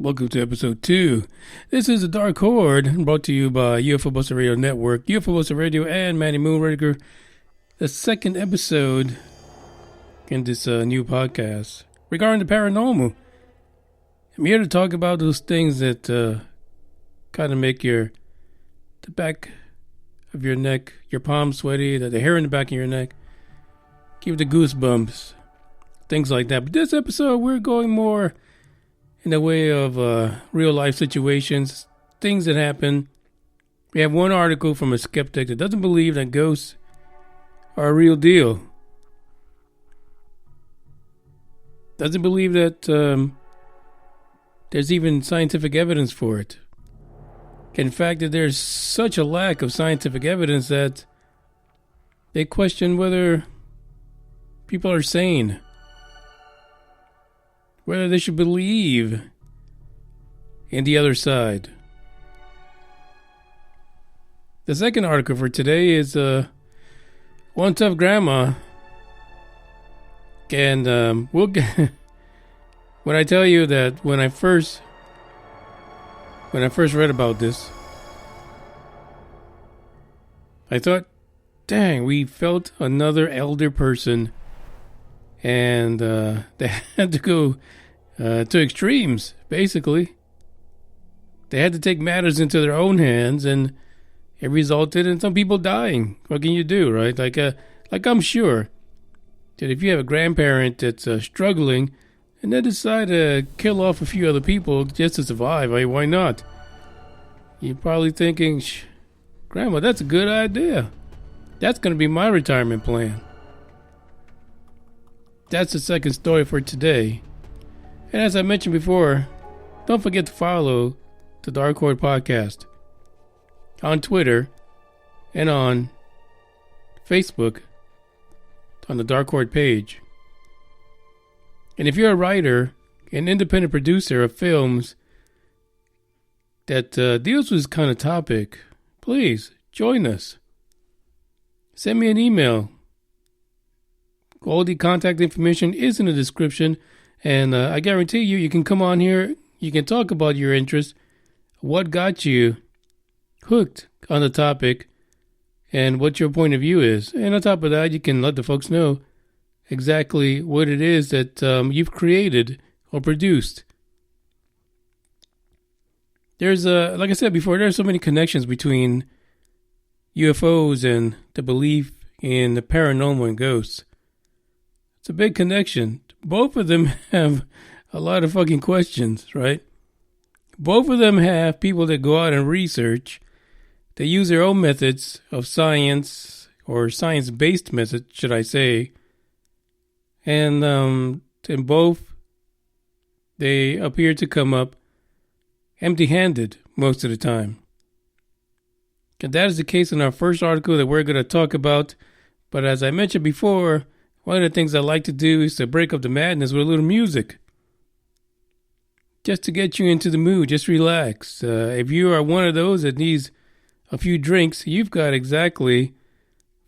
Welcome to episode 2. This is the Dark Horde, brought to you by UFO Buster Radio Network, UFO Buster Radio, and Manny Moonraker. The second episode in this new podcast regarding the paranormal. I'm here to talk about those things that kind of make the back of your neck, your palms sweaty, the hair in the back of your neck, give the goosebumps, things like that. But this episode, we're going more in the way of real life situations, things that happen. We have one article from a skeptic that doesn't believe that ghosts are a real deal. Doesn't believe that there's even scientific evidence for it. In fact, that there's such a lack of scientific evidence that they question whether people are sane, whether they should believe in the other side. The second article for today is one tough grandma. And we'll get when I tell you that when I first read about this, I thought, dang, we felt another elder person. And they had to go to extremes, basically. They had to take matters into their own hands, and it resulted in some people dying. What can you do, right? Like I'm sure that if you have a grandparent that's struggling, and they decide to kill off a few other people just to survive, why not? You're probably thinking, Grandma, that's a good idea. That's going to be my retirement plan. That's the second story for today. And as I mentioned before, don't forget to follow the Dark Horde Podcast on Twitter and on Facebook on the Dark Horde page. And if you're a writer, an independent producer of films that deals with this kind of topic, please join us. Send me an email. All the contact information is in the description, and I guarantee you can come on here, you can talk about your interest, what got you hooked on the topic, and what your point of view is. And on top of that, you can let the folks know exactly what it is that you've created or produced. There's, like I said before, there's so many connections between UFOs and the belief in the paranormal and ghosts. It's a big connection. Both of them have a lot of fucking questions, right? Both of them have people that go out and research. They use their own methods of science, or science-based methods, should I say. And in both, they appear to come up empty-handed most of the time. And that is the case in our first article that we're going to talk about. But as I mentioned before, one of the things I like to do is to break up the madness with a little music. Just to get you into the mood, just relax. If you are one of those that needs a few drinks, you've got exactly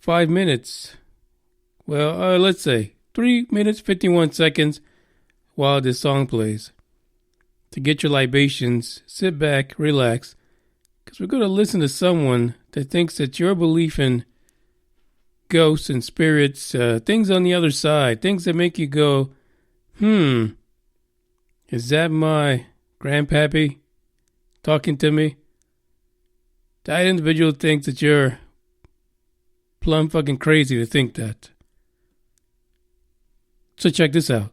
5 minutes. Well, let's say 3 minutes, 51 seconds while this song plays. To get your libations, sit back, relax. Because we're going to listen to someone that thinks that your belief in ghosts and spirits, things on the other side, things that make you go, is that my grandpappy talking to me? That individual thinks that you're plumb fucking crazy to think that. So check this out.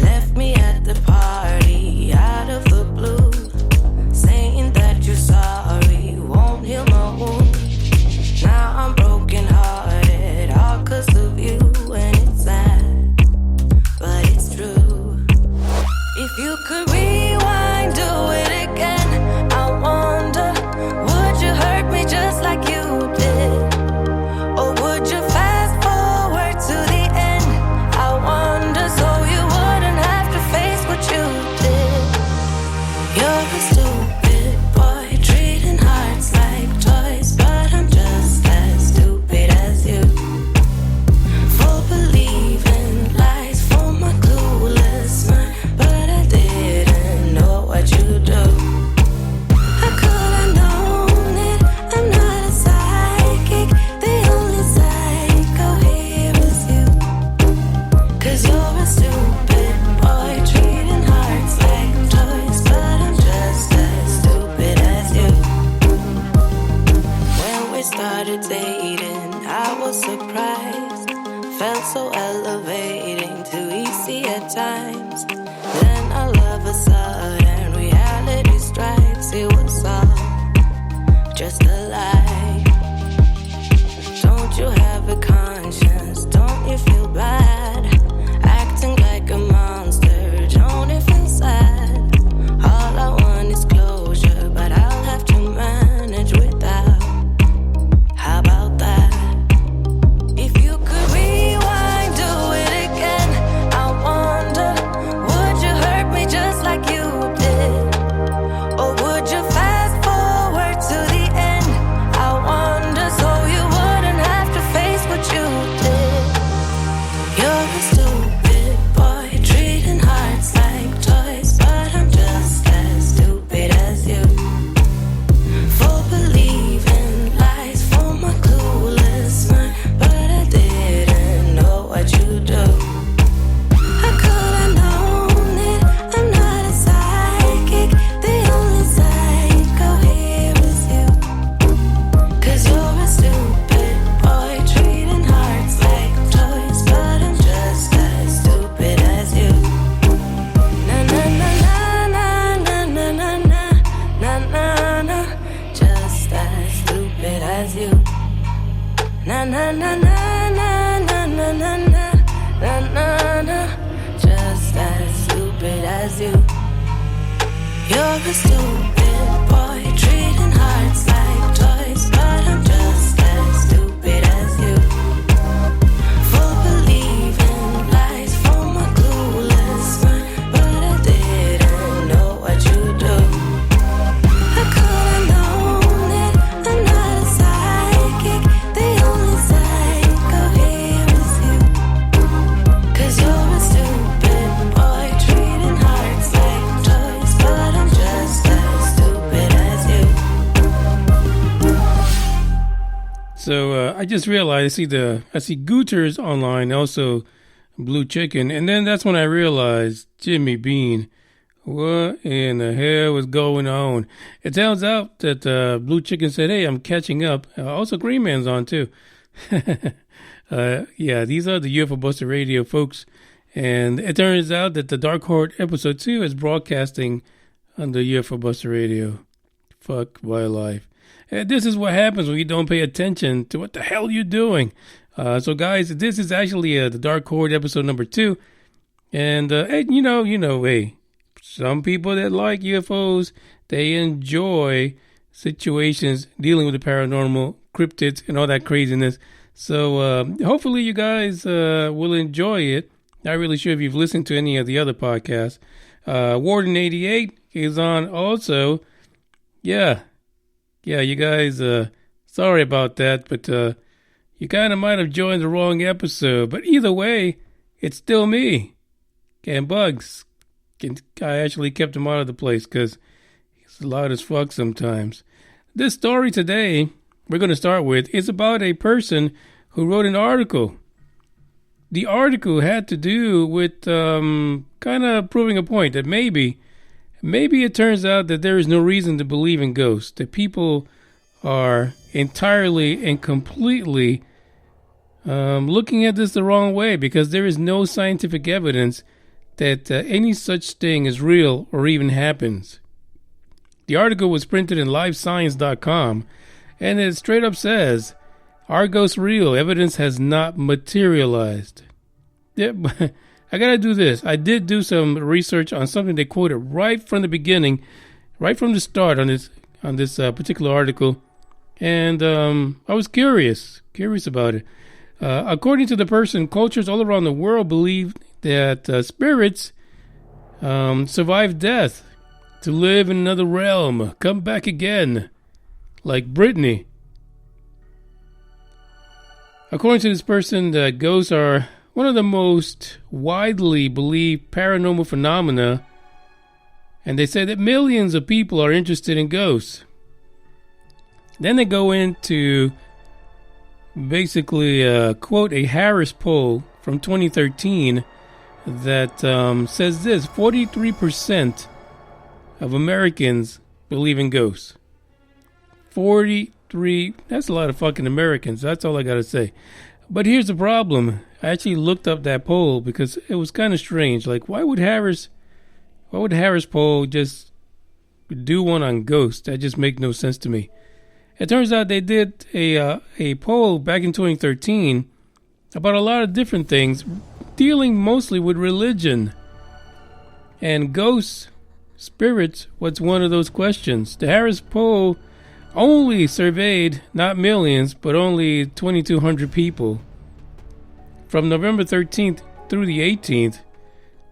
Left me at the party, out of the blue, saying so elevating, too easy at times. Then all of a sudden reality strikes. It was all just a lie. Don't you have a conscience? Don't you feel bad? Acting like a monster, don't it feel sad? All I want is closure, but I'll have to manage without. How about that? If you could rewind, do it again. I wonder, would you hurt me just like you did? Or would you fast forward to the end? I wonder, so you wouldn't have to face what you did. You're a stupid boy, treating hearts like toys, but I'm just as stupid as you. For believing lies from my clueless mind, but I didn't know what you do. I could have known it, I'm not a psychic. The only psycho here is you. 'Cause you're a stupid boy, treating hearts like toys, but I'm just as stupid as you. Na na na na na na na na na na na, just as stupid as you. Na na na na na na na na na na na na, just as stupid as you. You're a stupid boy, treating hearts like toys, but I'm just as stupid as you. For believing lies from my clueless mind, but I didn't know what you do. I could have known it, I'm not a psychic. The only psycho here is you. 'Cause you're a stupid boy, treating hearts like toys, but I'm just as stupid as you. So I just realized I see Gooters online, also Blue Chicken, and then that's when I realized Jimmy Bean. What in the hell was going on? It turns out that Blue Chicken said, "Hey, I'm catching up." Also, Green Man's on too. Yeah, these are the UFO Buster Radio folks, and it turns out that the Dark Horde episode 2 is broadcasting on the UFO Buster Radio. Fuck my life. And this is what happens when you don't pay attention to what the hell you're doing. So guys, this is actually the Dark Horde episode number 2. And hey, you know, hey, some people that like UFOs, they enjoy situations dealing with the paranormal, cryptids, and all that craziness. So hopefully you guys will enjoy it. Not really sure if you've listened to any of the other podcasts. Warden 88 is on also. Yeah, you guys, sorry about that, but you kind of might have joined the wrong episode. But either way, it's still me. And Bugs. I actually kept him out of the place because he's loud as fuck sometimes. This story today we're going to start with is about a person who wrote an article. The article had to do with kind of proving a point that maybe it turns out that there is no reason to believe in ghosts, that people are entirely and completely looking at this the wrong way because there is no scientific evidence that any such thing is real or even happens. The article was printed in livescience.com, and it straight up says, "Are ghosts real? Evidence has not materialized." Yeah, I gotta do this. I did do some research on something they quoted right from the beginning, right from the start on this particular article, and I was curious about it. According to the person, cultures all around the world believe that spirits survive death to live in another realm, come back again, like Brittany. According to this person, ghosts are one of the most widely believed paranormal phenomena, and they say that millions of people are interested in ghosts. Then they go into basically quote a Harris poll from 2013 that says this: 43% of Americans believe in ghosts. 43, that's a lot of fucking Americans. That's all I gotta say. But here's the problem. I actually looked up that poll because it was kind of strange. Like, why would Harris poll just do one on ghosts? That just makes no sense to me. It turns out they did a poll back in 2013 about a lot of different things, dealing mostly with religion. And ghosts, spirits, was one of those questions. The Harris poll only surveyed, not millions, but only 2,200 people from November 13th through the 18th.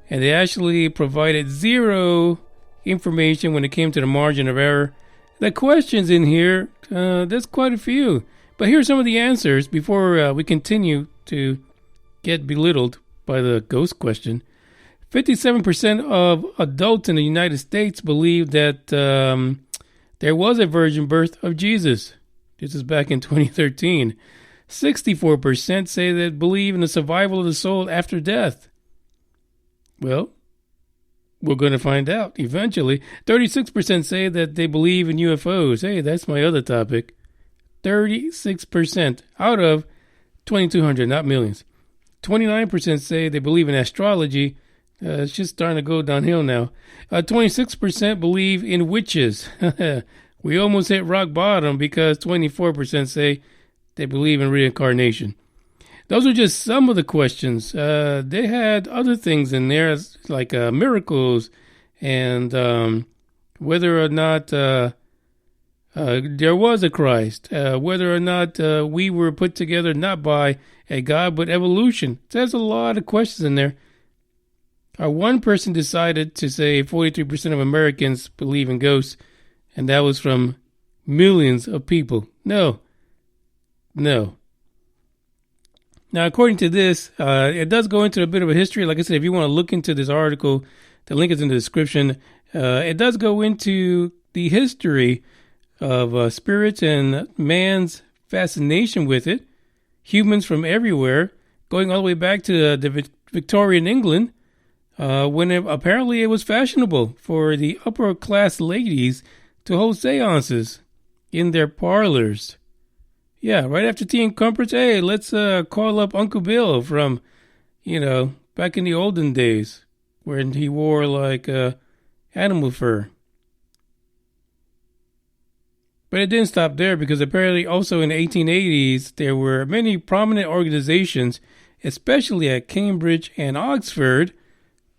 And they actually provided zero information when it came to the margin of error. The questions in here, there's quite a few. But here's some of the answers before we continue to get belittled by the ghost question. 57% of adults in the United States believe that there was a virgin birth of Jesus. This is back in 2013. 64% say that believe in the survival of the soul after death. Well, we're going to find out eventually. 36% say that they believe in UFOs. Hey, that's my other topic. 36% out of 2,200, not millions. 29% say they believe in astrology. It's just starting to go downhill now. 26% believe in witches. We almost hit rock bottom because 24% say they believe in reincarnation. Those are just some of the questions. They had other things in there, like miracles and whether or not there was a Christ, whether or not we were put together not by a God but evolution. There's a lot of questions in there. One person decided to say 43% of Americans believe in ghosts, and that was from millions of people. No. Now, according to this, it does go into a bit of a history. Like I said, if you want to look into this article, the link is in the description. It does go into the history of spirits and man's fascination with it. Humans from everywhere, going all the way back to the Victorian England, when apparently it was fashionable for the upper class ladies to hold seances in their parlors. Yeah, right after tea and comforts, hey, let's call up Uncle Bill from, back in the olden days when he wore like animal fur. But it didn't stop there because apparently also in the 1880s, there were many prominent organizations, especially at Cambridge and Oxford,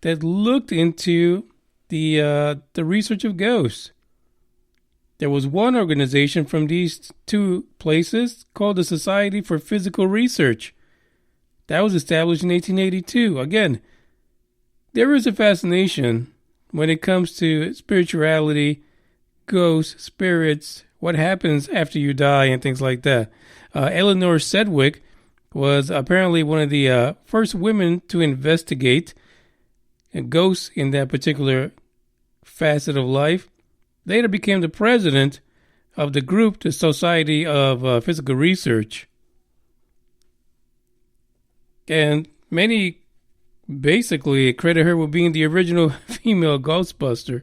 that looked into the research of ghosts. There was one organization from these two places called the Society for Physical Research. That was established in 1882. Again, there is a fascination when it comes to spirituality, ghosts, spirits, what happens after you die, and things like that. Eleanor Sedgwick was apparently one of the first women to investigate ghosts in that particular facet of life. Later became the president of the group, the Society of Physical Research. And many basically credit her with being the original female Ghostbuster.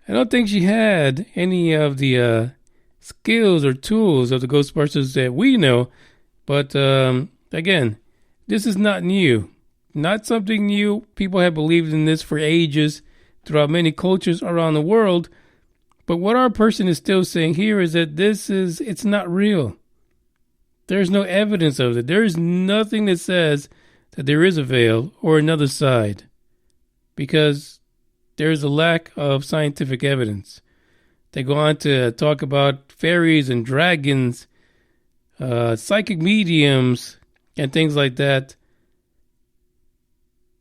I don't think she had any of the skills or tools of the Ghostbusters that we know. But again, this is not new. Not something new. People have believed in this for ages throughout many cultures around the world. But what our person is still saying here is that it's not real. There's no evidence of it. There is nothing that says that there is a veil or another side, because there is a lack of scientific evidence. They go on to talk about fairies and dragons, psychic mediums, and things like that,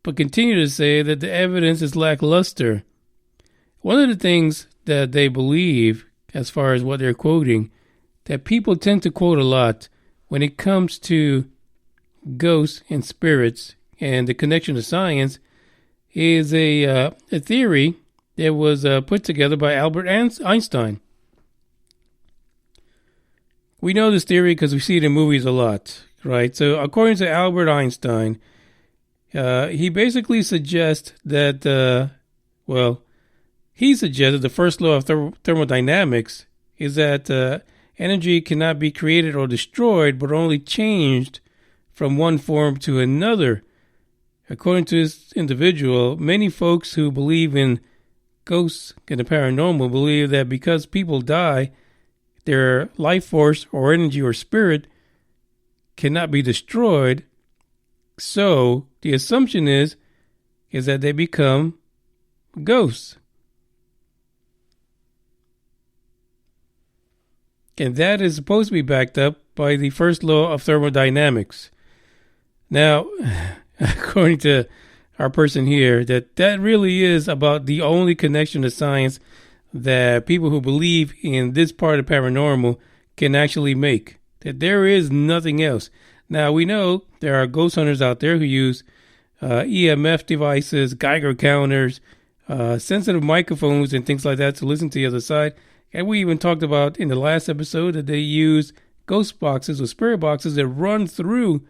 but continue to say that the evidence is lackluster. One of the things that they believe, as far as what they're quoting, that people tend to quote a lot when it comes to ghosts and spirits and the connection to science, is a theory that was put together by Albert Einstein. We know this theory because we see it in movies a lot, right? So according to Albert Einstein, he basically suggests that, he suggested the first law of thermodynamics is that energy cannot be created or destroyed, but only changed from one form to another. According to this individual, many folks who believe in ghosts and the paranormal believe that because people die, their life force or energy or spirit cannot be destroyed. So the assumption is that they become ghosts. And that is supposed to be backed up by the first law of thermodynamics. Now, according to our person here, that really is about the only connection to science that people who believe in this part of paranormal can actually make. That there is nothing else. Now, we know there are ghost hunters out there who use EMF devices, Geiger counters, sensitive microphones, and things like that to listen to the other side. And we even talked about in the last episode that they use ghost boxes or spirit boxes that run through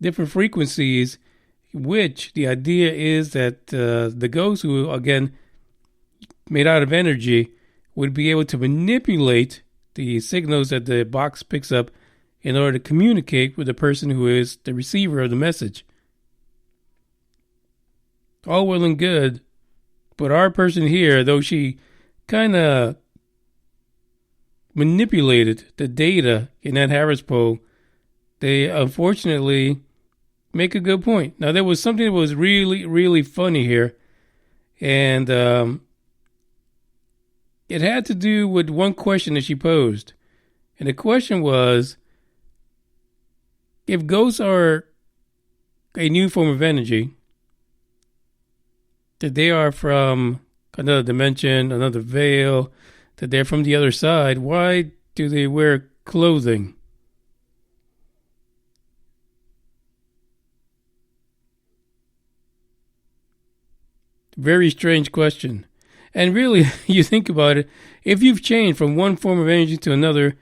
different frequencies, which the idea is that the ghosts, who, again, made out of energy, would be able to manipulate the signals that the box picks up in order to communicate with the person who is the receiver of the message. All well and good, but our person here, though she kind of manipulated the data in that Harris poll, they unfortunately make a good point. Now, there was something that was really, really funny here, and it had to do with one question that she posed. And the question was, if ghosts are a new form of energy, that they are from another dimension, another veil, that they're from the other side, why do they wear clothing? Very strange question. And really, you think about it, if you've changed from one form of energy to another,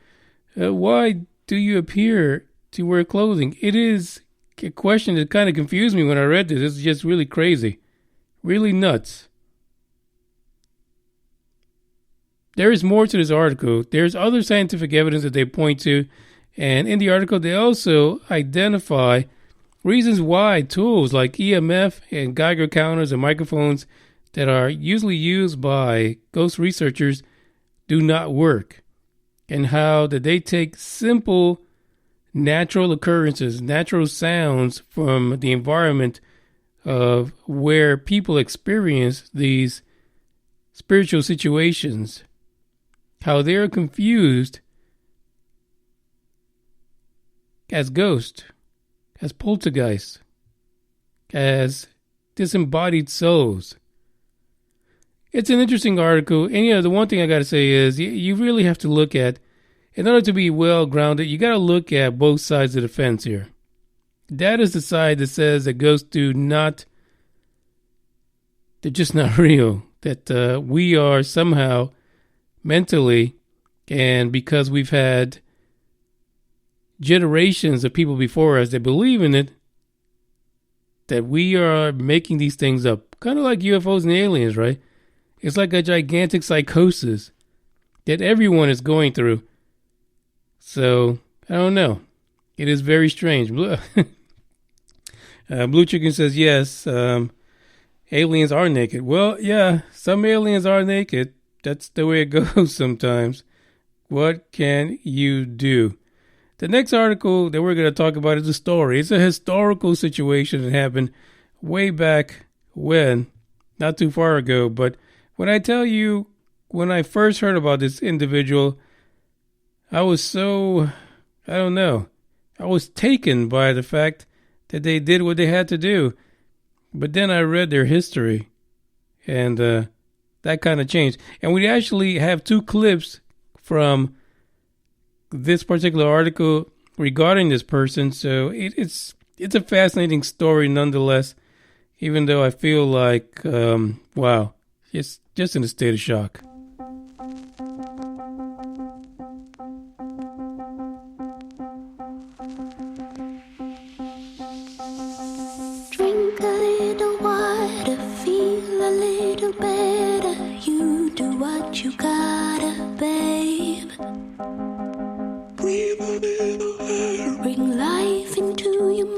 why do you appear to wear clothing? It is a question that kind of confused me when I read this. It's just really crazy. Really nuts. There is more to this article. There's other scientific evidence that they point to. And in the article, they also identify reasons why tools like EMF and Geiger counters and microphones that are usually used by ghost researchers do not work. And how that they take simple natural occurrences, natural sounds from the environment of where people experience these spiritual situations, how they're confused as ghosts, as poltergeists, as disembodied souls. It's an interesting article, and the one thing I got to say is you really have to look at, in order to be well grounded, you got to look at both sides of the fence here. That is the side that says that ghosts they're just not real, that we are somehow mentally, and because we've had generations of people before us that believe in it, that we are making these things up. Kind of like UFOs and aliens, right? It's like a gigantic psychosis that everyone is going through. So, I don't know. It is very strange. Blue Chicken says, yes, aliens are naked. Well, yeah, some aliens are naked. That's the way it goes sometimes. What can you do? The next article that we're going to talk about is a story. It's a historical situation that happened way back when, not too far ago. But when I tell you, when I first heard about this individual, I was I was taken by the fact that they did what they had to do. But then I read their history, and that kind of changed. And we actually have two clips from this particular article regarding this person. So it's a fascinating story nonetheless, even though I feel like, wow, it's just in a state of shock. Drink a little water, feel a little better. You do what you gotta, babe. Breathe a little air. Bring life into your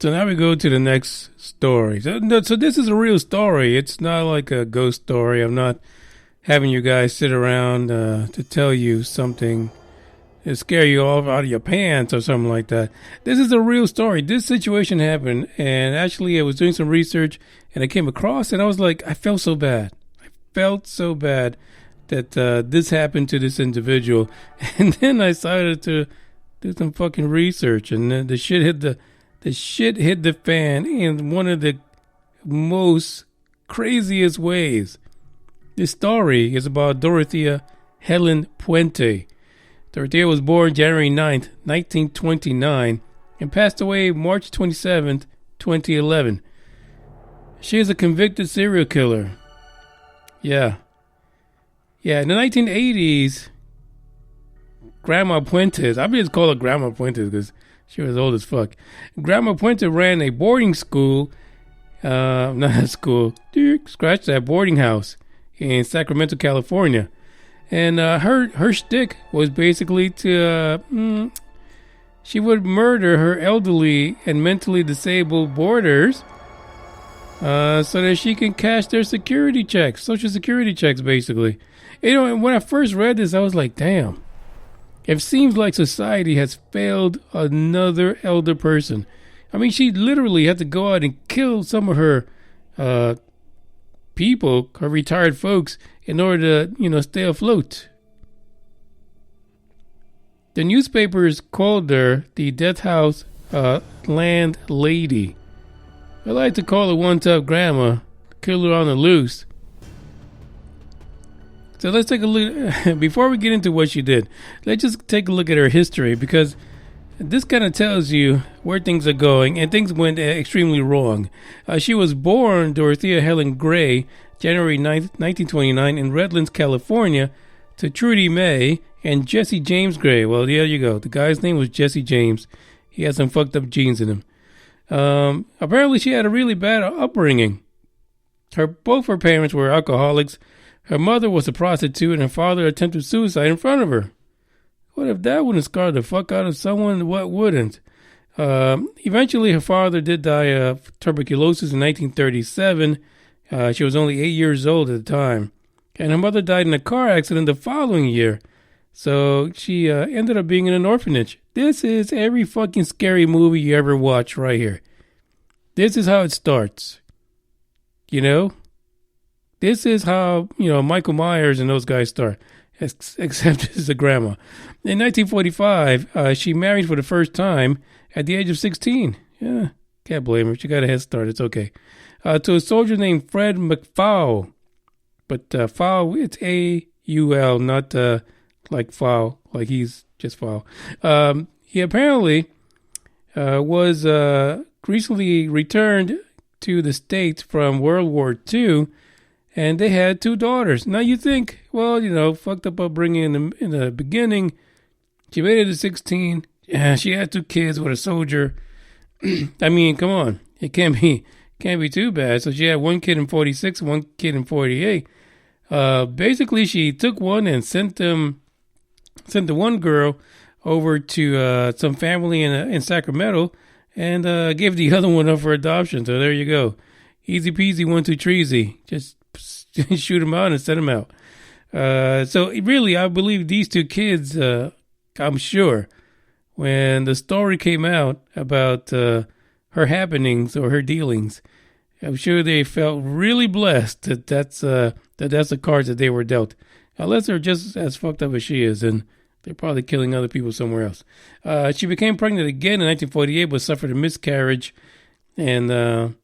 So now we go to the next story. So this is a real story. It's not like a ghost story. I'm not having you guys sit around to tell you something to scare you all out of your pants or something like that. This is a real story. This situation happened, and actually I was doing some research, and I came across, and I was like, I felt so bad. I felt so bad that this happened to this individual. And then I decided to do some fucking research, and the shit hit the fan in one of the most craziest ways. This story is about Dorothea Helen Puente. Dorothea was born January 9th, 1929, and passed away March 27th, 2011. She is a convicted serial killer. Yeah, in the 1980s, Grandma Puente, I just call her Grandma Puente because she was old as fuck. Grandma Puente ran a boarding school, not a school, scratch that, boarding house in Sacramento, California. And her shtick was basically to, she would murder her elderly and mentally disabled boarders so that she can cash their security checks, social security checks, basically. You know, when I first read this, I was like, damn. It seems like society has failed another elder person. I mean, she literally had to go out and kill some of her people, her retired folks, in order to, stay afloat. The newspapers called her the Death House Landlady. I like to call her one tough grandma, killer on the loose. So let's take a look. Before we get into what she did, let's just take a look at her history, because this kind of tells you where things are going, and things went extremely wrong. She was born Dorothea Helen Gray, January 9th, 1929, in Redlands, California, to Trudy May and Jesse James Gray. Well, there you go. The guy's name was Jesse James. He had some fucked up genes in him. Apparently, she had a really bad upbringing. Both her parents were alcoholics. Her mother was a prostitute, and her father attempted suicide in front of her. What if that wouldn't scar the fuck out of someone? What wouldn't? Eventually, her father did die of tuberculosis in 1937. She was only 8 years old at the time. And her mother died in a car accident the following year. So she ended up being in an orphanage. This is every fucking scary movie you ever watch right here. This is how it starts. This is how, Michael Myers and those guys start, except as a grandma. In 1945, she married for the first time at the age of 16. Yeah, Can't blame her. She got a head start. It's okay. To a soldier named Fred McFaul. But foul, it's A-U-L, not like foul, like he's just foul. He apparently was recently returned to the States from World War II, and they had 2 daughters. Now you think, well, fucked up upbringing in the beginning. She made it to 16. Yeah, she had 2 kids with a soldier. I mean, come on. It can't be too bad. So she had 1 kid in 46, 1 kid in 48. Basically, she took one and sent the one girl over to some family in Sacramento, and gave the other one up for adoption. So there you go. Easy peasy, 1, 2, treasy. Just shoot them out and send them out. So really, I believe these 2 kids, I'm sure, when the story came out about her happenings or her dealings, I'm sure they felt really blessed that that's the cards that they were dealt. Unless they're just as fucked up as she is, and they're probably killing other people somewhere else. She became pregnant again in 1948, but suffered a miscarriage, and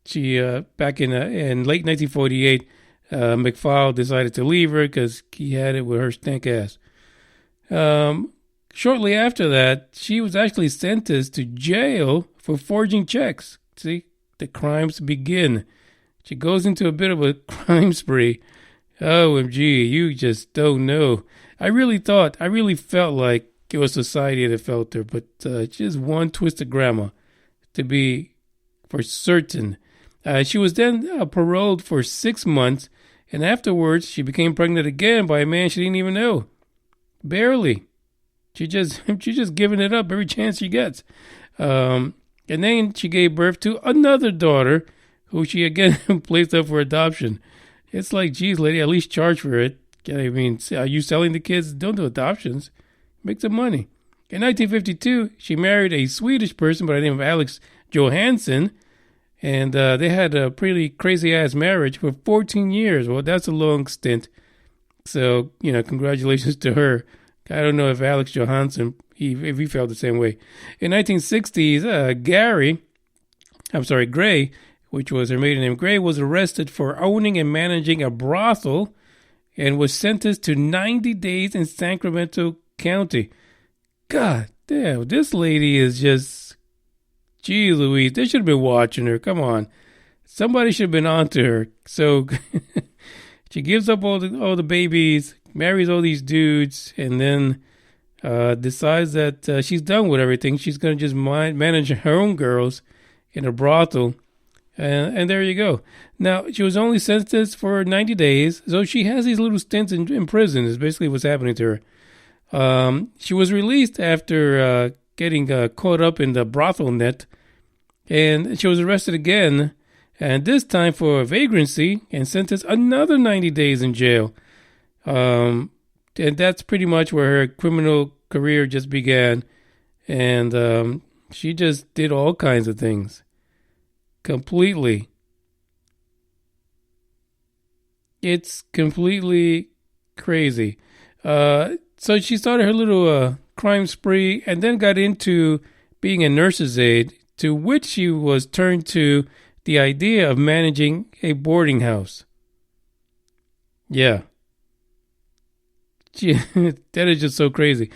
she back in late 1948, McFaul decided to leave her because he had it with her stank ass. Shortly after that, she was actually sentenced to jail for forging checks. See, the crimes begin. She goes into a bit of a crime spree. OMG, you just don't know. I really felt like it was society that felt her, but just one twisted grandma, to be for certain. She was then paroled for 6 months, and afterwards she became pregnant again by a man she didn't even know. Barely. She just giving it up every chance she gets. And then she gave birth to another daughter, who she again placed up for adoption. It's like, geez, lady, at least charge for it. I mean, are you selling the kids? Don't do adoptions. Make some money. In 1952, she married a Swedish person by the name of Alex Johansson, and they had a pretty crazy-ass marriage for 14 years. Well, that's a long stint. So, congratulations to her. I don't know if Alex Johansson, if he felt the same way. In 1960s, Gray, which was her maiden name, Gray, was arrested for owning and managing a brothel and was sentenced to 90 days in Sacramento County. God damn, this lady is just, gee Louise, they should have been watching her. Come on. Somebody should have been on to her. So she gives up all the babies, marries all these dudes, and then decides that she's done with everything. She's going to just manage her own girls in a brothel. And there you go. Now, she was only sentenced for 90 days, so she has these little stints in prison is basically what's happening to her. She was released after getting caught up in the brothel net, and she was arrested again, and this time for vagrancy, and sentenced another 90 days in jail. And that's pretty much where her criminal career just began, and she just did all kinds of things. Completely. It's completely crazy. So she started her little crime spree and then got into being a nurse's aide, to which she was turned to the idea of managing a boarding house. Yeah. That is just so crazy.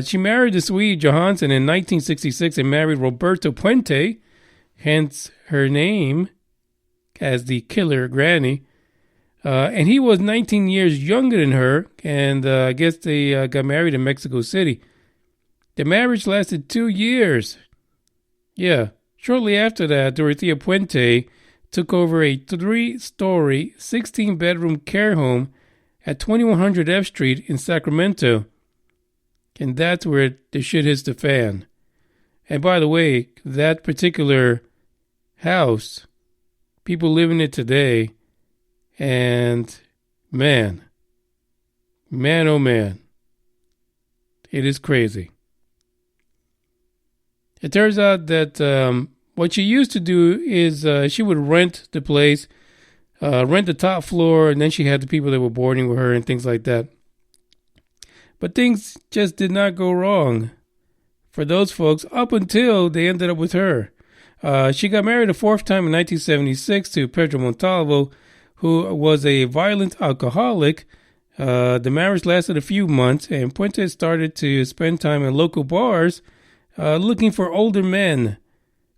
She married the Swede Johansson in 1966 and married Roberto Puente, hence her name as the killer granny. And he was 19 years younger than her, and I guess they got married in Mexico City. The marriage lasted 2 years. Yeah. Shortly after that, Dorothea Puente took over a 3-story, 16-bedroom care home at 2100 F Street in Sacramento. And that's where the shit hits the fan. And by the way, that particular house, people live in it today, and man, oh man, it is crazy. It turns out that what she used to do is she would rent the place, rent the top floor, and then she had the people that were boarding with her and things like that. But things just did not go wrong for those folks up until they ended up with her. She got married a fourth time in 1976 to Pedro Montalvo, who was a violent alcoholic. The marriage lasted a few months, and Puente started to spend time in local bars looking for older men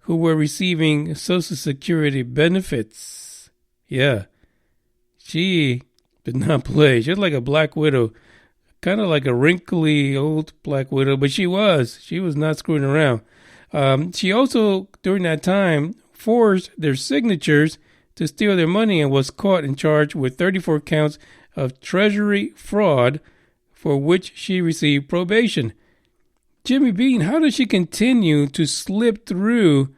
who were receiving Social Security benefits. Yeah, she did not play. She was like a black widow, kind of like a wrinkly old black widow, but she was not screwing around. She also, during that time, forged their signatures to steal their money and was caught and charged with 34 counts of treasury fraud, for which she received probation. Jimmy Bean, how does she continue to slip through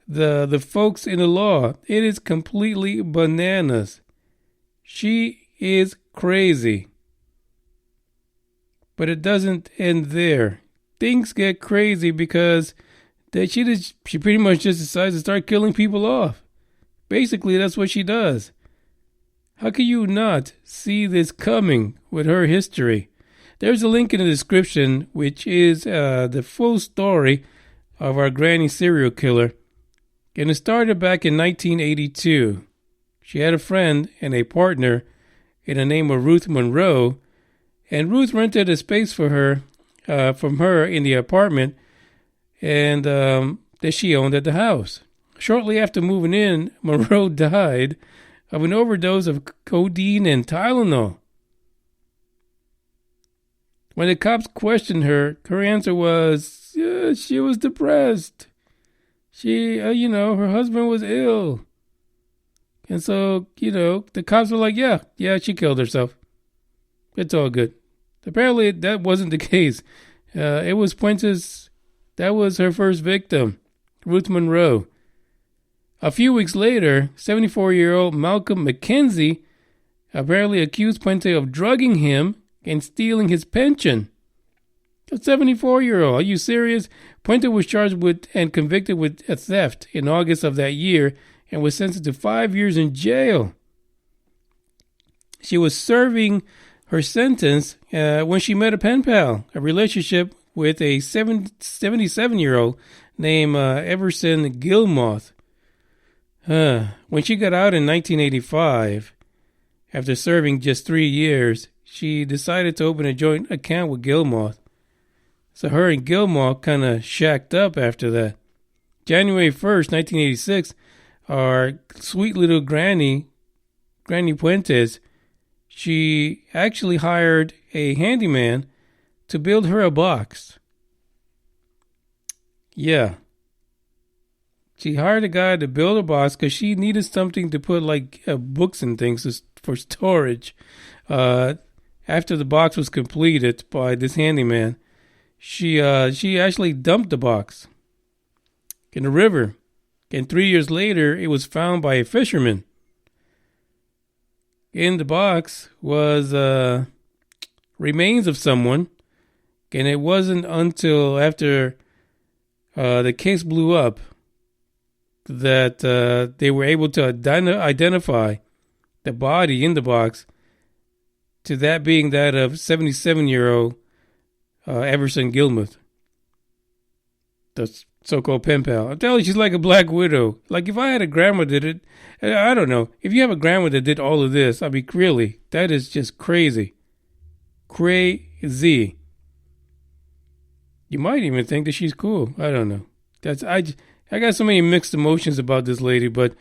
the folks in the law? It is completely bananas. She is crazy. But it doesn't end there. Things get crazy because she pretty much just decides to start killing people off. Basically, that's what she does. How can you not see this coming with her history? There's a link in the description, which is the full story of our granny serial killer. And it started back in 1982. She had a friend and a partner in the name of Ruth Monroe, and Ruth rented a space for her from her in the apartment and that she owned at the house. Shortly after moving in, Monroe died of an overdose of codeine and Tylenol. When the cops questioned her, her answer was, she was depressed. Her husband was ill. And so, the cops were like, yeah, she killed herself. It's all good. Apparently, that wasn't the case. It was Puente's. That was her first victim, Ruth Monroe. A few weeks later, 74-year-old Malcolm McKenzie apparently accused Puente of drugging him and stealing his pension. A 74-year-old, are you serious? Puente was charged with and convicted with a theft in August of that year and was sentenced to 5 years in jail. She was serving her sentence when she met a pen pal, a relationship with a 77-year-old named Everson Gilmoth. When she got out in 1985, after serving just 3 years, she decided to open a joint account with Gilmoth. So her and Gilmoth kind of shacked up after that. January 1st, 1986, our sweet little Granny Puentes, she actually hired a handyman to build her a box. Yeah. She hired a guy to build a box because she needed something to put like books and things for storage. After the box was completed by this handyman, she actually dumped the box in the river. And 3 years later, it was found by a fisherman. In the box was remains of someone. And it wasn't until after the case blew up that they were able to identify the body in the box to that being that of 77-year-old Everson Gilmoth, the so-called pen pal. I'm telling you, she's like a black widow. Like if I had a grandma that did it, I don't know. If you have a grandma that did all of this, I mean, really, that is just crazy. Crazy. You might even think that she's cool. I don't know. I got so many mixed emotions about this lady, but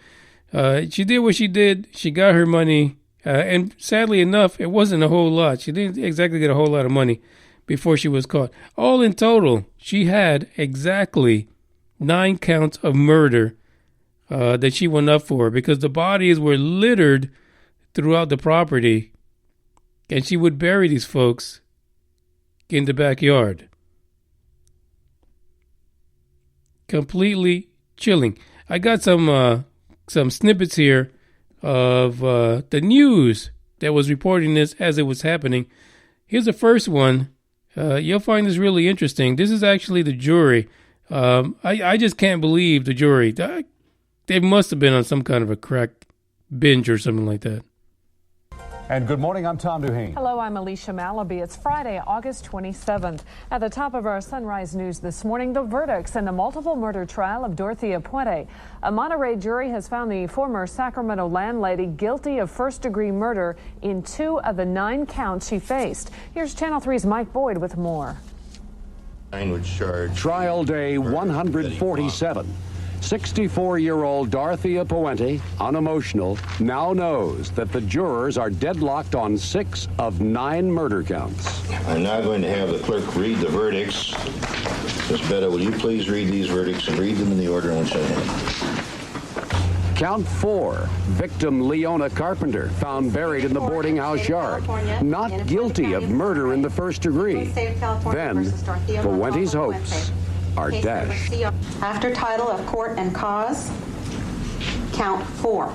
she did what she did. She got her money, and sadly enough, it wasn't a whole lot. She didn't exactly get a whole lot of money before she was caught. All in total, she had exactly 9 counts of murder that she went up for because the bodies were littered throughout the property, and she would bury these folks in the backyard. Completely chilling. I got some snippets here of the news that was reporting this as it was happening. Here's the first one. You'll find this really interesting. This is actually the jury. I just can't believe the jury. They must have been on some kind of a crack binge or something like that. And good morning, I'm Tom Duhane. Hello, I'm Alicia Malaby. It's Friday, August 27th. At the top of our Sunrise News this morning, the verdicts in the multiple murder trial of Dorothea Puente. A Monterey jury has found the former Sacramento landlady guilty of first-degree murder in 2 of the 9 counts she faced. Here's Channel 3's Mike Boyd with more. Trial day 147. 64-year-old Dorothea Puente, unemotional, now knows that the jurors are deadlocked on 6 of 9 murder counts. I'm now going to have the clerk read the verdicts. Ms. Betta, will you please read these verdicts and read them in the order in which I have? Count 4, victim Leona Carpenter, found buried in the boarding house yard, not guilty of murder in the first degree. Then, Puente's hopes are dashed. After title of court and cause, count 4.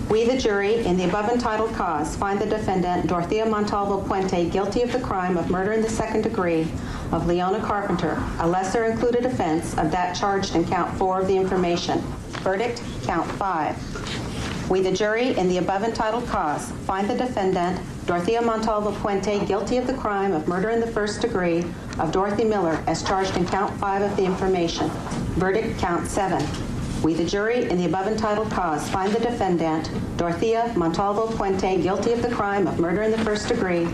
We, the jury, in the above entitled cause, find the defendant, Dorothea Montalvo Puente, guilty of the crime of murder in the second degree of Leona Carpenter, a lesser included offense of that charged in count 4 of the information. Verdict, count 5. We, the jury, in the above entitled cause, find the defendant, Dorothea Montalvo Puente, guilty of the crime of murder in the first degree of Dorothy Miller, as charged in count 5 of the information. Verdict, count 7. We, the jury, in the above entitled cause, find the defendant, Dorothea Montalvo Puente, guilty of the crime of murder in the first degree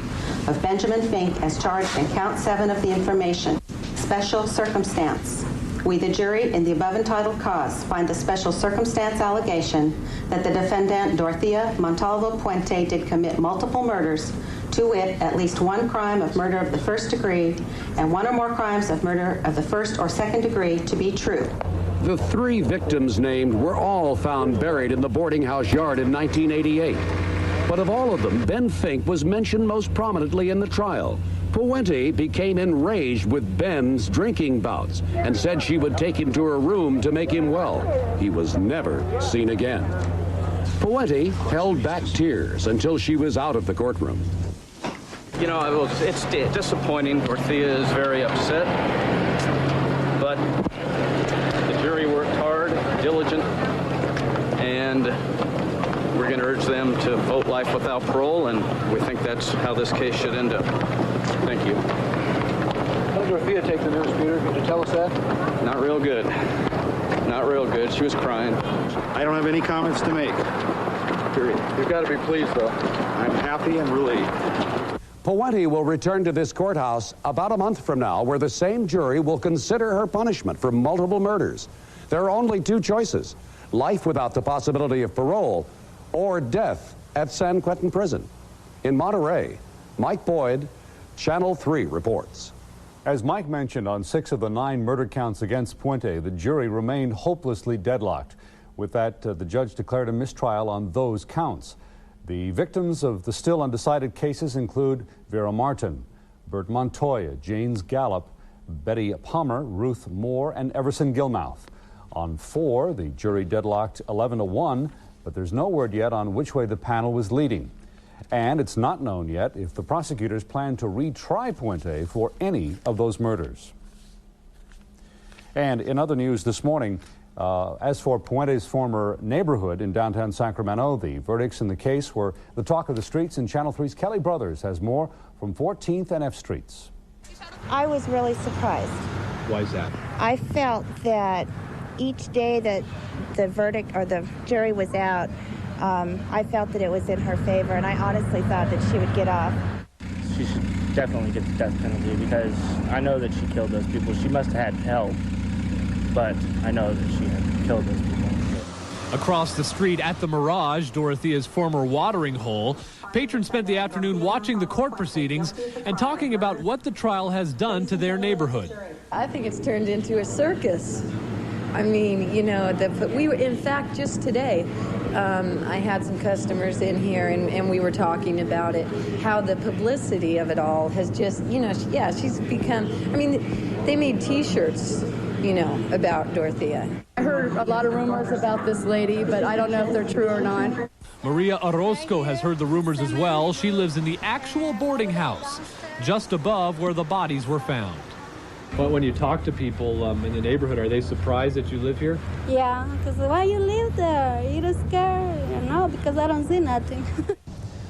of Benjamin Fink, as charged in count 7 of the information. Special circumstance. We, the jury, in the above entitled cause, find the special circumstance allegation that the defendant, Dorothea Montalvo Puente, did commit multiple murders, to wit, at least 1 crime of murder of the first degree and 1 or more crimes of murder of the first or second degree to be true. The 3 victims named were all found buried in the boarding house yard in 1988. But of all of them, Ben Fink was mentioned most prominently in the trial. Puente became enraged with Ben's drinking bouts and said she would take him to her room to make him well. He was never seen again. Puente held back tears until she was out of the courtroom. You know, it's disappointing. Dorothea is very upset, but the jury worked hard, diligent, and we're going to urge them to vote life without parole, and we think that's how this case should end up. Thank you. How did Dorothea take the news, Peter? Could you tell us that? Not real good. Not real good. She was crying. I don't have any comments to make. Period. You've got to be pleased, though. I'm happy and relieved. Puente will return to this courthouse about a month from now, where the same jury will consider her punishment for multiple murders. There are only 2 choices: life without the possibility of parole, or death at San Quentin Prison. In Monterey, Mike Boyd, Channel 3 reports. As Mike mentioned, on 6 of the 9 murder counts against Puente, the jury remained hopelessly deadlocked. With that, the judge declared a mistrial on those counts. The victims of the still undecided cases include Vera Martin, Bert Montoya, James Gallup, Betty Palmer, Ruth Moore, and Everson Gilmouth. On 4, the jury deadlocked 11-1, but there's no word yet on which way the panel was leading. And it's not known yet if the prosecutors plan to retry Puente for any of those murders. And in other news this morning, as for Puente's former neighborhood in downtown Sacramento, the verdicts in the case were the talk of the streets, and Channel 3's Kelly Brothers has more from 14th and F Streets. I was really surprised. Why is that? I felt that each day that the verdict or the jury was out, I felt that it was in her favor, and I honestly thought that she would get off. She should definitely get the death penalty because I know that she killed those people. She must have had help, but I know that she had killed those people. Across the street at the Mirage, Dorothea's former watering hole, patrons spent the afternoon watching the court proceedings and talking about what the trial has done to their neighborhood. I think it's turned into a circus. I mean, you know, we were, in fact, just today, I had some customers in here and we were talking about it, how the publicity of it all has just, you know, yeah, she's become, I mean, they made T-shirts, you know, about Dorothea. I heard a lot of rumors about this lady, but I don't know if they're true or not. Maria Orozco has heard the rumors as well. She lives in the actual boarding house, just above where the bodies were found. But when you talk to people in the neighborhood, are they surprised that you live here? Yeah, because why you live there? You're scared? No, because I don't see nothing.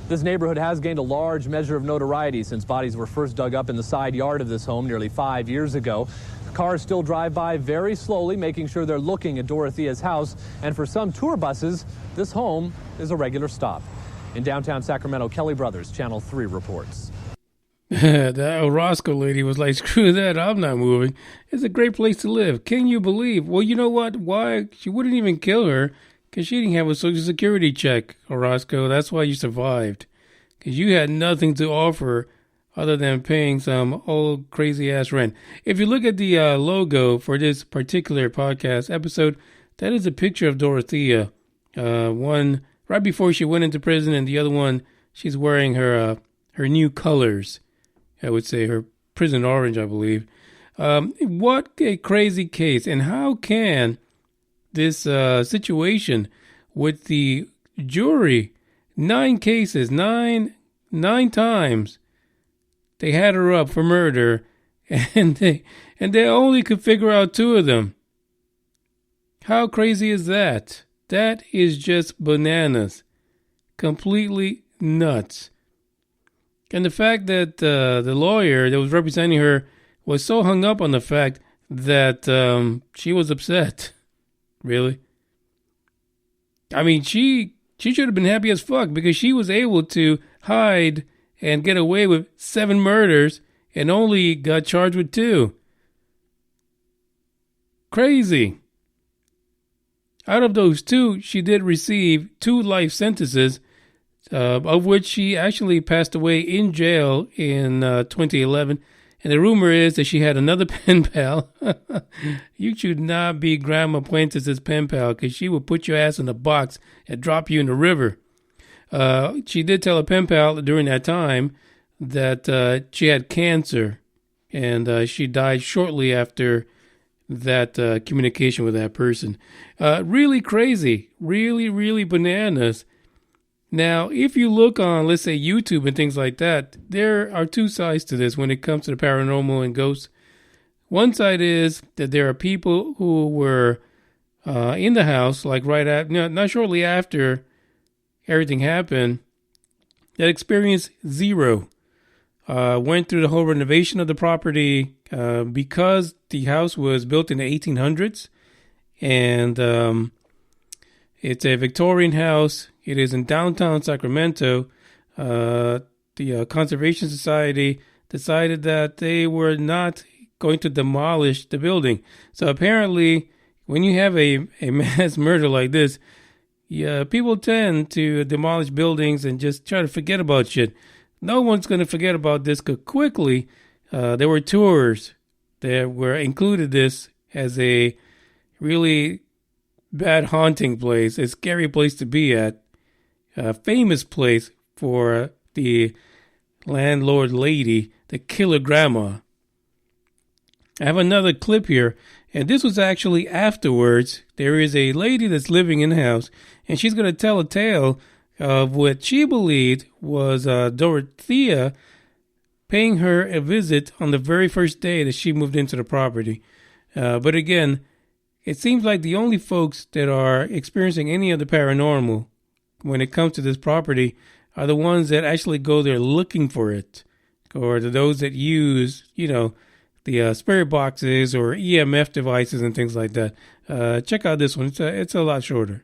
This neighborhood has gained a large measure of notoriety since bodies were first dug up in the side yard of this home nearly 5 years ago. Cars still drive by very slowly, making sure they're looking at Dorothea's house. And for some tour buses, this home is a regular stop. In downtown Sacramento, Kelly Brothers, Channel 3 reports. That Orozco lady was like, screw that, I'm not moving. It's a great place to live. Can you believe? Well, you know what? Why? She wouldn't even kill her because she didn't have a Social Security check, Orozco. That's why you survived. Because you had nothing to offer other than paying some old crazy-ass rent. If you look at the logo for this particular podcast episode, that is a picture of Dorothea. One right before she went into prison, and the other one, she's wearing her new colors. I would say her prison orange, I believe. What a crazy case. And how can this situation with the jury, 9 cases, nine times, they had her up for murder, and they only could figure out 2 of them. How crazy is that? That is just bananas. Completely nuts. And the fact that the lawyer that was representing her was so hung up on the fact that she was upset. Really? I mean, she should have been happy as fuck because she was able to hide and get away with 7 murders and only got charged with 2. Crazy. Out of those 2, she did receive 2 life sentences, of which she actually passed away in jail in 2011. And the rumor is that she had another pen pal. You should not be Grandma Puente's pen pal because she will put your ass in a box and drop you in the river. She did tell a pen pal during that time that she had cancer, and she died shortly after that communication with that person. Really crazy. Really, really bananas. Now, if you look on, let's say, YouTube and things like that, there are 2 sides to this when it comes to the paranormal and ghosts. One side is that there are people who were in the house, like right after, not shortly after everything happened, that experienced 0. Went through the whole renovation of the property because the house was built in the 1800s, and it's a Victorian house. It is in downtown Sacramento. The Conservation Society decided that they were not going to demolish the building. So apparently, when you have a mass murder like this, people tend to demolish buildings and just try to forget about shit. No one's going to forget about this because quickly there were tours that were included this as a really bad haunting place, a scary place to be at. A famous place for the landlord lady, the killer grandma. I have another clip here, and this was actually afterwards. There is a lady that's living in the house, and she's going to tell a tale of what she believed was Dorothea paying her a visit on the very first day that she moved into the property. But again, it seems like the only folks that are experiencing any of the paranormal when it comes to this property are the ones that actually go there looking for it, or those that use, the spirit boxes or EMF devices and things like that. Check out this one. It's a lot shorter.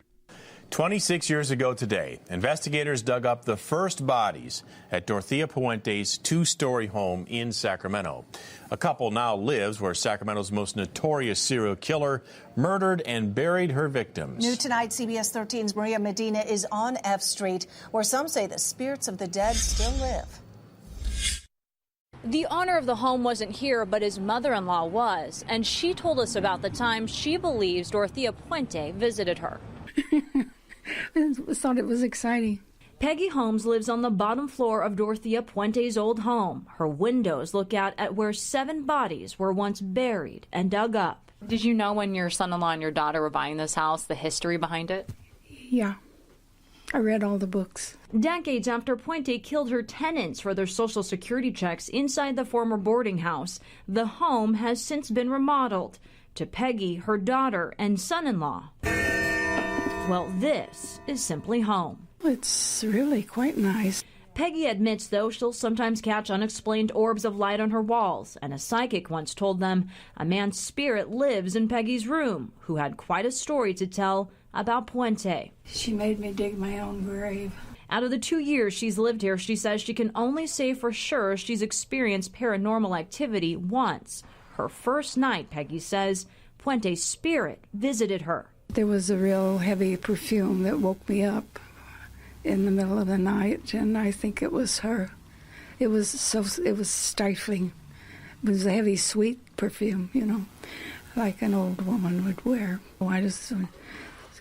26 years ago today, investigators dug up the first bodies at Dorothea Puente's 2-story home in Sacramento. A couple now lives where Sacramento's most notorious serial killer murdered and buried her victims. New tonight, CBS 13's Maria Medina is on F Street, where some say the spirits of the dead still live. The owner of the home wasn't here, but his mother-in-law was, and she told us about the time she believes Dorothea Puente visited her. I thought it was exciting. Peggy Holmes lives on the bottom floor of Dorothea Puente's old home. Her windows look out at where 7 bodies were once buried and dug up. Did you know when your son-in-law and your daughter were buying this house, the history behind it? Yeah. I read all the books. Decades after Puente killed her tenants for their Social Security checks inside the former boarding house, the home has since been remodeled to Peggy, her daughter, and son-in-law. Well, this is simply home. It's really quite nice. Peggy admits, though, she'll sometimes catch unexplained orbs of light on her walls, and a psychic once told them a man's spirit lives in Peggy's room, who had quite a story to tell about Puente. She made me dig my own grave. Out of the 2 years she's lived here, she says she can only say for sure she's experienced paranormal activity once. Her first night, Peggy says, Puente's spirit visited her. There was a real heavy perfume that woke me up in the middle of the night, and I think it was her. It was stifling. It was a heavy, sweet perfume, like an old woman would wear. I just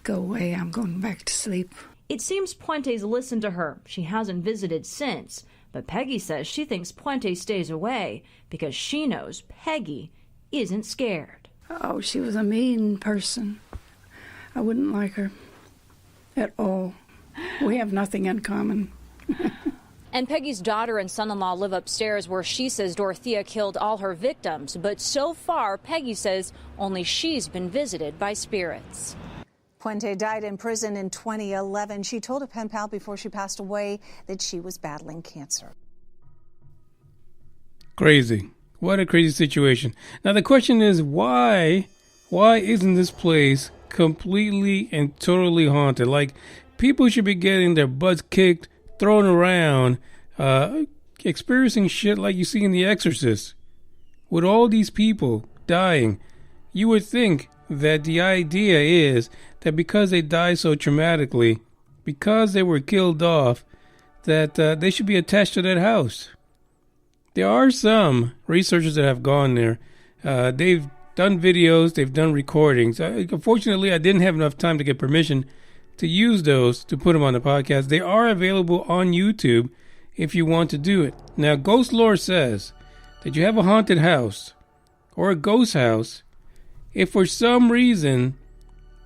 go away, I'm going back to sleep. It seems Puente's listened to her. She hasn't visited since, but Peggy says she thinks Puente stays away because she knows Peggy isn't scared. Oh, she was a mean person. I wouldn't like her at all. We have nothing in common. And Peggy's daughter and son-in-law live upstairs where she says Dorothea killed all her victims. But so far, Peggy says only she's been visited by spirits. Puente died in prison in 2011. She told a pen pal before she passed away that she was battling cancer. Crazy. What a crazy situation. Now the question is, why isn't this place completely and totally haunted? Like, people should be getting their butts kicked, thrown around, experiencing shit like you see in The Exorcist. With all these people dying, you would think that the idea is that because they died so traumatically, because they were killed off, that they should be attached to that house. There are some researchers that have gone there. They've done videos, they've done recordings. Unfortunately, I didn't have enough time to get permission to use those to put them on the podcast. They are available on YouTube if you want to do it. Now, Ghost Lore says that you have a haunted house or a ghost house if for some reason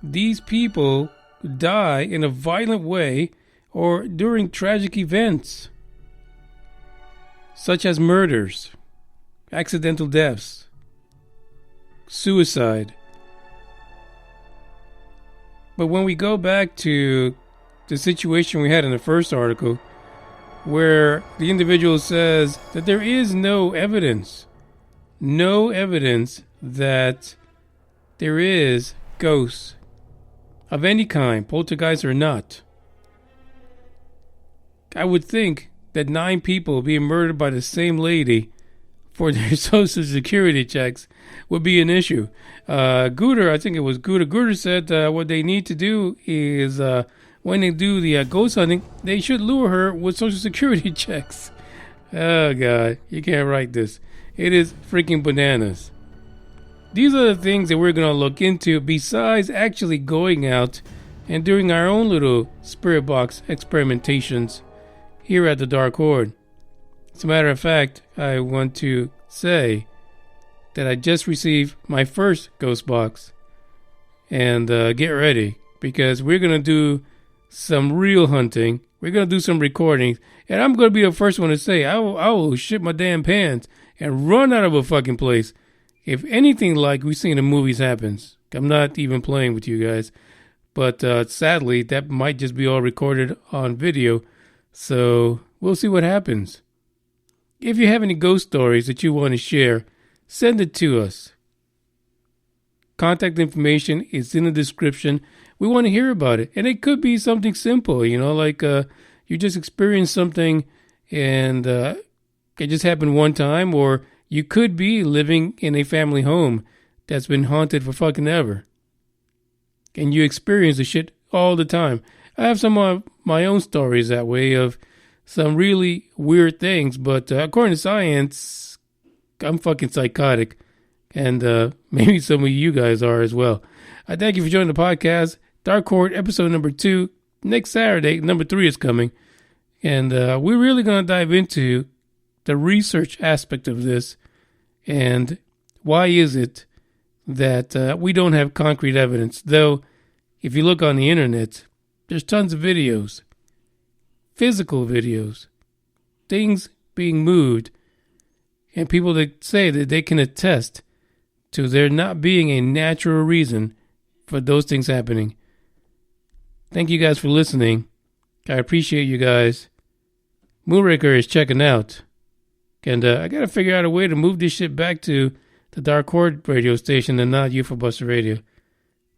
these people die in a violent way or during tragic events, such as murders, accidental deaths, suicide. But when we go back to the situation we had in the first article, where the individual says that there is no evidence that there is ghosts of any kind, poltergeist or not, I would think that 9 people being murdered by the same lady for their social security checks would be an issue. Gooder, I think it was Gooder said what they need to do is when they do the ghost hunting, they should lure her with social security checks. Oh, God, you can't write this. It is freaking bananas. These are the things that we're going to look into besides actually going out and doing our own little spirit box experimentations here at the Dark Horde. As a matter of fact, I want to say that I just received my first ghost box. And get ready, because we're going to do some real hunting. We're going to do some recordings. And I'm going to be the first one to say, I will shit my damn pants and run out of a fucking place if anything like we see in the movies happens. I'm not even playing with you guys. But sadly, that might just be all recorded on video. So we'll see what happens. If you have any ghost stories that you want to share, send it to us. Contact information is in the description. We want to hear about it. And it could be something simple, like you just experienced something and it just happened one time, or you could be living in a family home that's been haunted for fucking ever. And you experience the shit all the time. I have some of my own stories that way of some really weird things, but according to science, I'm fucking psychotic. And maybe some of you guys are as well. I thank you for joining the podcast. Dark Horde episode number 2. Next Saturday, number 3 is coming. And we're really going to dive into the research aspect of this. And why is it that we don't have concrete evidence? Though, if you look on the internet, there's tons of videos. Physical videos. Things being moved. And people that say that they can attest to there not being a natural reason for those things happening. Thank you guys for listening. I appreciate you guys. Moonraker is checking out. And I got to figure out a way to move this shit back to the Dark Horde radio station and not UFO Buster Radio.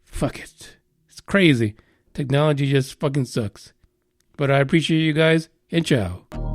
Fuck it. It's crazy. Technology just fucking sucks. But I appreciate you guys, and ciao.